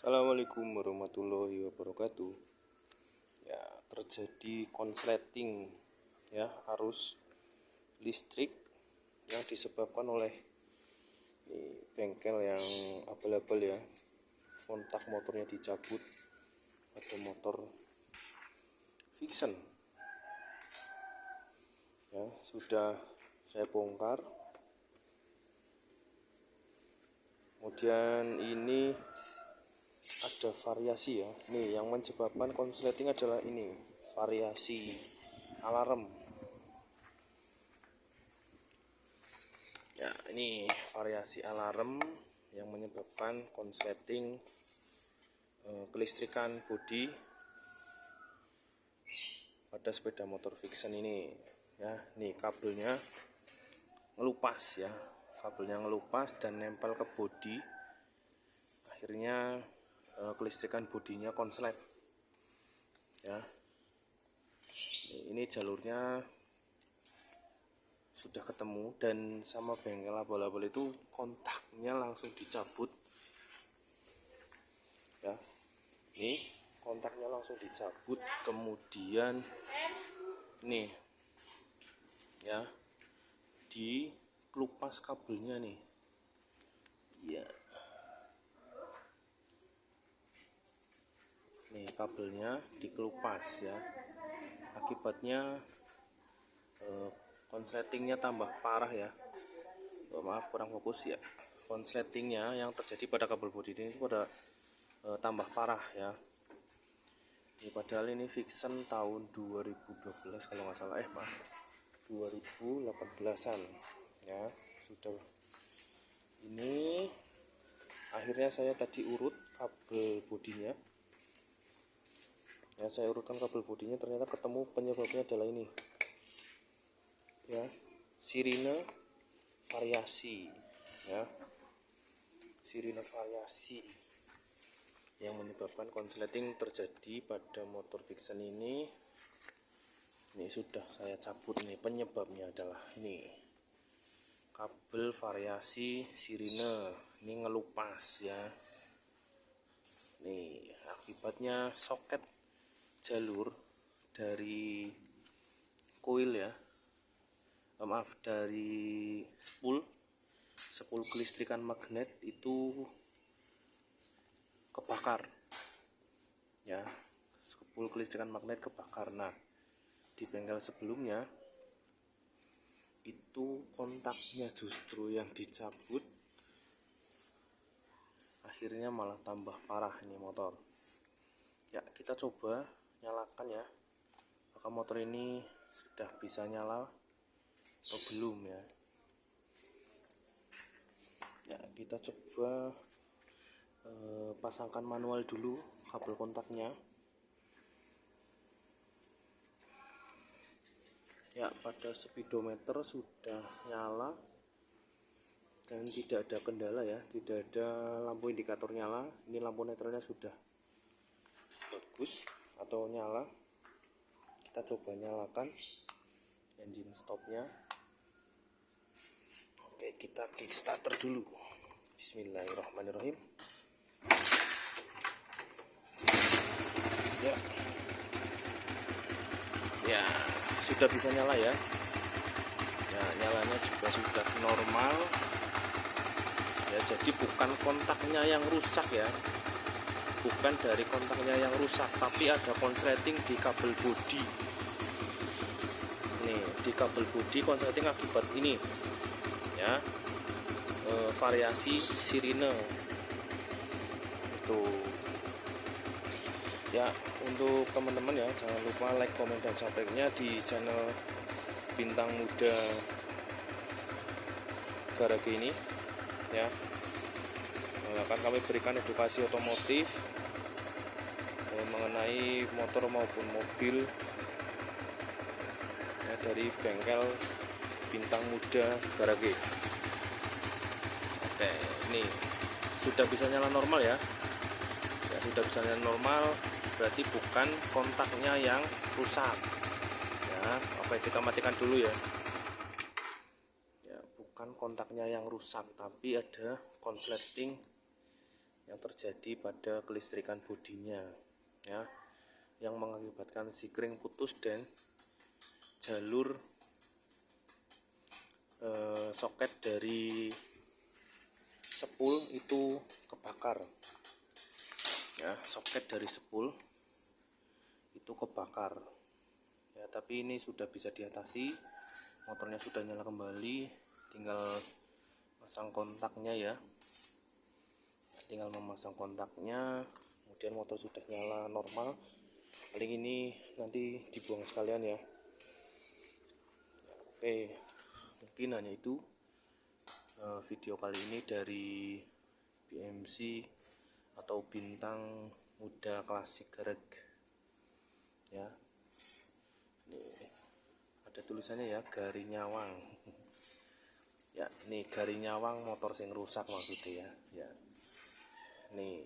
Assalamualaikum warahmatullahi wabarakatuh. Ya, terjadi konsleting ya arus listrik yang disebabkan oleh bengkel yang abal-abal ya. Kontak motornya dicabut, ada motor Vixen. Ya, sudah saya bongkar. Kemudian ini ada variasi ya. Nih yang menyebabkan konsleting adalah ini, variasi alarm. Ya, ini variasi alarm yang menyebabkan konsleting kelistrikan bodi pada sepeda motor Vixen ini. Ya, nih kabelnya ngelupas ya. Kabelnya ngelupas dan nempel ke bodi. Akhirnya kelistrikan bodinya konslet ya. Ini jalurnya sudah ketemu dan sama bengkel abal-abal itu kontaknya langsung dicabut ya. Ini kontaknya langsung dicabut, kemudian nih ya dikelupas kabelnya nih ya. Nih kabelnya dikelupas ya, akibatnya konsletingnya tambah parah ya. Maaf kurang fokus ya. Konsletingnya yang terjadi pada kabel bodi ini pada tambah parah ya. Ini padahal ini Vixen tahun 2012 kalau nggak salah, maaf 2018an ya. Sudah ini akhirnya saya tadi urut kabel bodinya ya, saya urutkan kabel bodinya, ternyata ketemu penyebabnya adalah ini ya, sirine variasi ya, sirine variasi yang menyebabkan konsleting terjadi pada motor Vixen ini. Ini sudah saya cabut nih, penyebabnya adalah ini kabel variasi sirine ini ngelupas ya. Nih akibatnya soket jalur dari koil ya, maaf dari spool kelistrikan magnet itu kebakar ya. Spool kelistrikan magnet kebakar. Nah di bengkel sebelumnya itu kontaknya justru yang dicabut, akhirnya malah tambah parah ini motor ya. Kita coba nyalakan ya, apakah motor ini sudah bisa nyala atau belum ya. Ya kita coba pasangkan manual dulu kabel kontaknya ya. Pada speedometer sudah nyala dan tidak ada kendala ya, tidak ada lampu indikator nyala. Ini lampu netralnya sudah bagus atau nyala. Kita coba nyalakan engine stopnya. Oke, kita kickstarter dulu. Bismillahirrahmanirrahim ya. Ya sudah bisa nyala ya. Ya nyalanya juga sudah normal ya, jadi bukan kontaknya yang rusak ya, bukan dari kontaknya yang rusak, tapi ada konsleting di kabel bodi. Nih di kabel bodi konsleting akibat ini ya, variasi sirine itu ya. Untuk teman-teman ya, jangan lupa like, komen, dan subscribe-nya di channel Bintang Muda Garage ini ya. Akan kami berikan edukasi otomotif mengenai motor maupun mobil ya, dari bengkel Bintang Muda Garage. Oke, ini sudah bisa nyala normal ya. Ya sudah bisa nyala normal, berarti bukan kontaknya yang rusak ya. Oke, kita matikan dulu ya. Ya bukan kontaknya yang rusak, tapi ada konsleting yang terjadi pada kelistrikan bodinya ya, yang mengakibatkan sikring putus dan jalur soket dari sepul itu kebakar ya, soket dari sepul itu kebakar ya. Tapi ini sudah bisa diatasi, motornya sudah nyala kembali, tinggal pasang kontaknya ya, tinggal memasang kontaknya, kemudian motor sudah nyala normal. Paling ini nanti dibuang sekalian ya. Oke, mungkin hanya itu video kali ini dari BMC atau Bintang Muda Klasik Garage ya. Ini ada tulisannya ya, Gari Nyawang ya. Ini Gari Nyawang motor sing rusak maksudnya ya. Nih,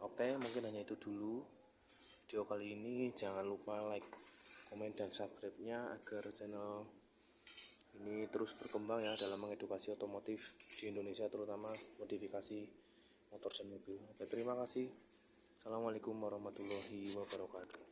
oke, mungkin hanya itu dulu video kali ini. Jangan lupa like, komen, dan subscribe-nya agar channel ini terus berkembang ya dalam mengedukasi otomotif di Indonesia, terutama modifikasi motor dan mobil. Oke, terima kasih. Assalamualaikum warahmatullahi wabarakatuh.